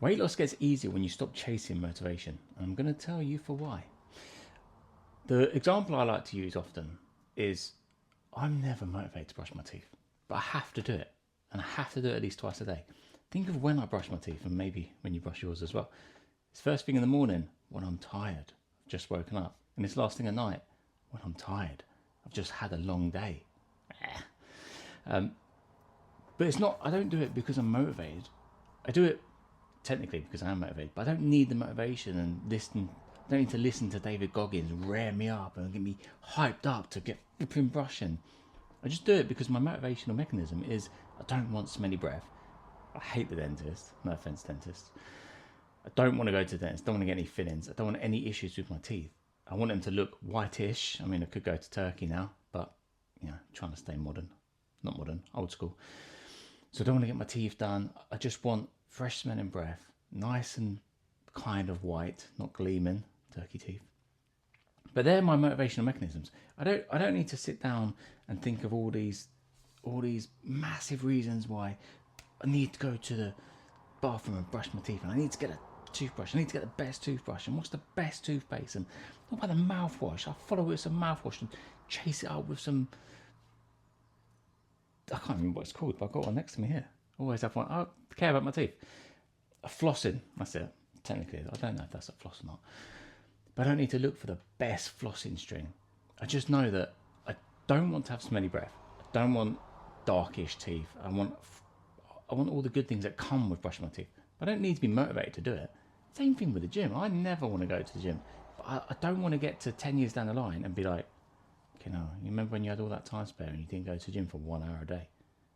Weight loss gets easier when you stop chasing motivation. And I'm going to tell you for why. The example I like to use often is I'm never motivated to brush my teeth, but I have to do it. And I have to do it at least twice a day. Think of when I brush my teeth, and maybe when you brush yours as well. It's first thing in the morning when I'm tired. I've just woken up. And it's last thing at night when I'm tired. I've just had a long day. But it's not, I don't do it because I'm motivated. I do it technically because I am motivated, but I don't need the motivation and listen. I don't need to listen to David Goggins rear me up and get me hyped up to get flipping brushing. I just do it because my motivational mechanism is I don't want smelly breath. I hate the dentist. No offense, dentist. I don't want to go to the dentist. I don't want to get any fillings. I don't want any issues with my teeth. I want them to look whitish. I mean, I could go to Turkey now, but trying to stay modern. Not modern, old school. So I don't want to get my teeth done. I just want fresh smelling breath, nice and kind of white, not gleaming, turkey teeth. But they're my motivational mechanisms. I don't need to sit down and think of all these massive reasons why I need to go to the bathroom and brush my teeth, and I need to get a toothbrush. I need to get the best toothbrush, and what's the best toothpaste, and what about the mouthwash? I'll follow it with some mouthwash and chase it up with some. I can't remember what it's called, but I've got one next to me here. Always have one. I care about my teeth. A flossing, that's it. Technically, I don't know if that's a floss or not. But I don't need to look for the best flossing string. I just know that I don't want to have smelly breath. I don't want darkish teeth. I want all the good things that come with brushing my teeth. I don't need to be motivated to do it. Same thing with the gym. I never want to go to the gym. But I don't want to get to 10 years down the line and be like, you remember when you had all that time spare and you didn't go to the gym for 1 hour a day?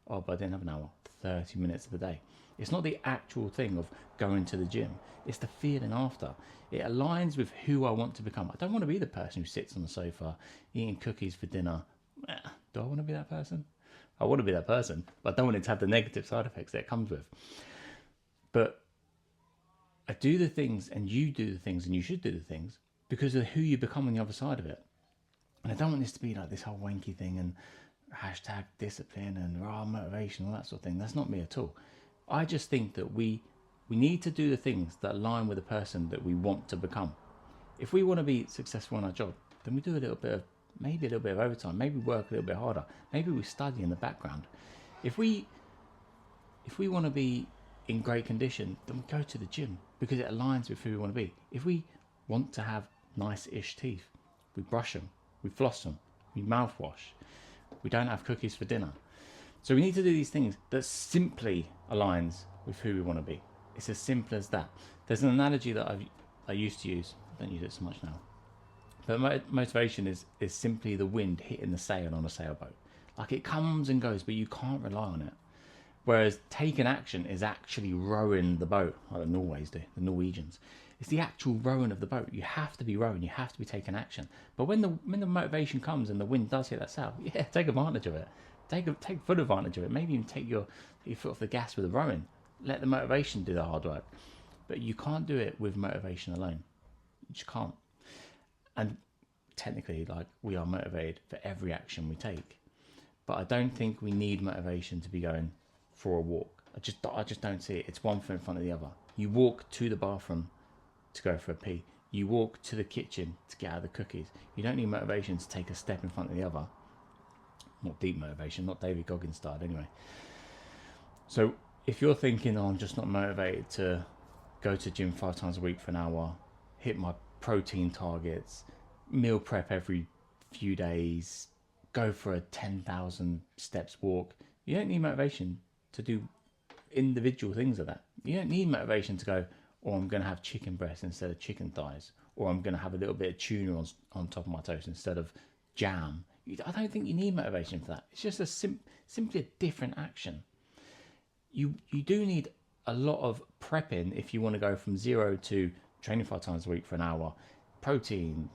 Oh, but I didn't have an hour, 30 minutes of the day. It's not the actual thing of going to the gym. It's the feeling after. It aligns with who I want to become. I don't want to be the person who sits on the sofa eating cookies for dinner. Do I want to be that person? I want to be that person, but I don't want it to have the negative side effects that it comes with. But I do the things and you do the things and you should do the things because of who you become on the other side of it. And I don't want this to be like this whole wanky thing and hashtag discipline and raw motivation, all that sort of thing. That's not me at all. I just think that we need to do the things that align with the person that we want to become. If we want to be successful in our job, then we do maybe a little bit of overtime, maybe work a little bit harder, maybe we study in the background. If we want to be in great condition, then we go to the gym because it aligns with who we want to be. If we want to have nice-ish teeth, we brush them, we floss them, we mouthwash, we don't have cookies for dinner. So we need to do these things that simply aligns with who we want to be. It's as simple as that. There's an analogy that I used to use. I don't use it so much now. But motivation is simply the wind hitting the sail on a sailboat. Like it comes and goes, but you can't rely on it. Whereas taking action is actually rowing the boat, like the Norways do, the Norwegians. It's the actual rowing of the boat. You have to be rowing. You have to be taking action. But when the motivation comes and the wind does hit that sail, take advantage of it. Take full advantage of it. Maybe even take your foot off the gas with the rowing. Let the motivation do the hard work. But you can't do it with motivation alone. You just can't. And technically, like, we are motivated for every action we take. But I don't think we need motivation to be going for a walk. I just don't see it. It's one foot in front of the other. You walk to the bathroom to go for a pee. You walk to the kitchen to get out the cookies. You don't need motivation to take a step in front of the other. Not deep motivation, not David Goggins style anyway. So if you're thinking, I'm just not motivated to go to gym 5 times a week for an hour, hit my protein targets, meal prep every few days, go for a 10,000 steps walk, you don't need motivation to do individual things like that. You don't need motivation to go, I'm going to have chicken breast instead of chicken thighs, or I'm going to have a little bit of tuna on top of my toast instead of jam. I don't think you need motivation for that. It's just simply a different action. You do need a lot of prepping if you want to go from 0 to training 5 times a week for an hour, protein,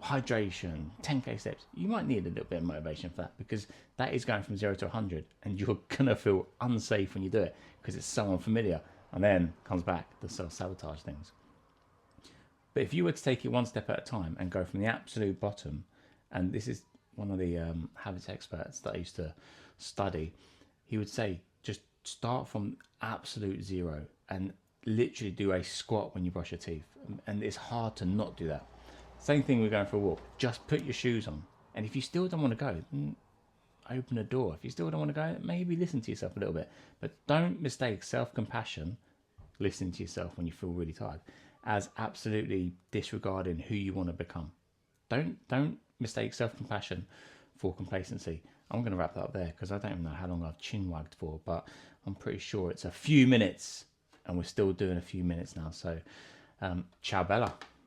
hydration, 10k steps. You might need a little bit of motivation for that because that is going from 0 to 100 and you're going to feel unsafe when you do it because it's so unfamiliar. And then comes back the self-sabotage things. But if you were to take it one step at a time and go from the absolute bottom, and this is one of the habits experts that I used to study, he would say just start from absolute 0 and literally do a squat when you brush your teeth, and it's hard to not do that. Same thing with going for a walk. Just put your shoes on, and if you still don't want to go, open a door. If you still don't want to go, maybe listen to yourself a little bit, but don't mistake self-compassion, listening to yourself when you feel really tired, as absolutely disregarding who you want to become. Don't mistake self-compassion for complacency. I'm going to wrap that up there because I don't even know how long I've chin wagged for, but I'm pretty sure it's a few minutes, and we're still doing a few minutes now. So ciao bella.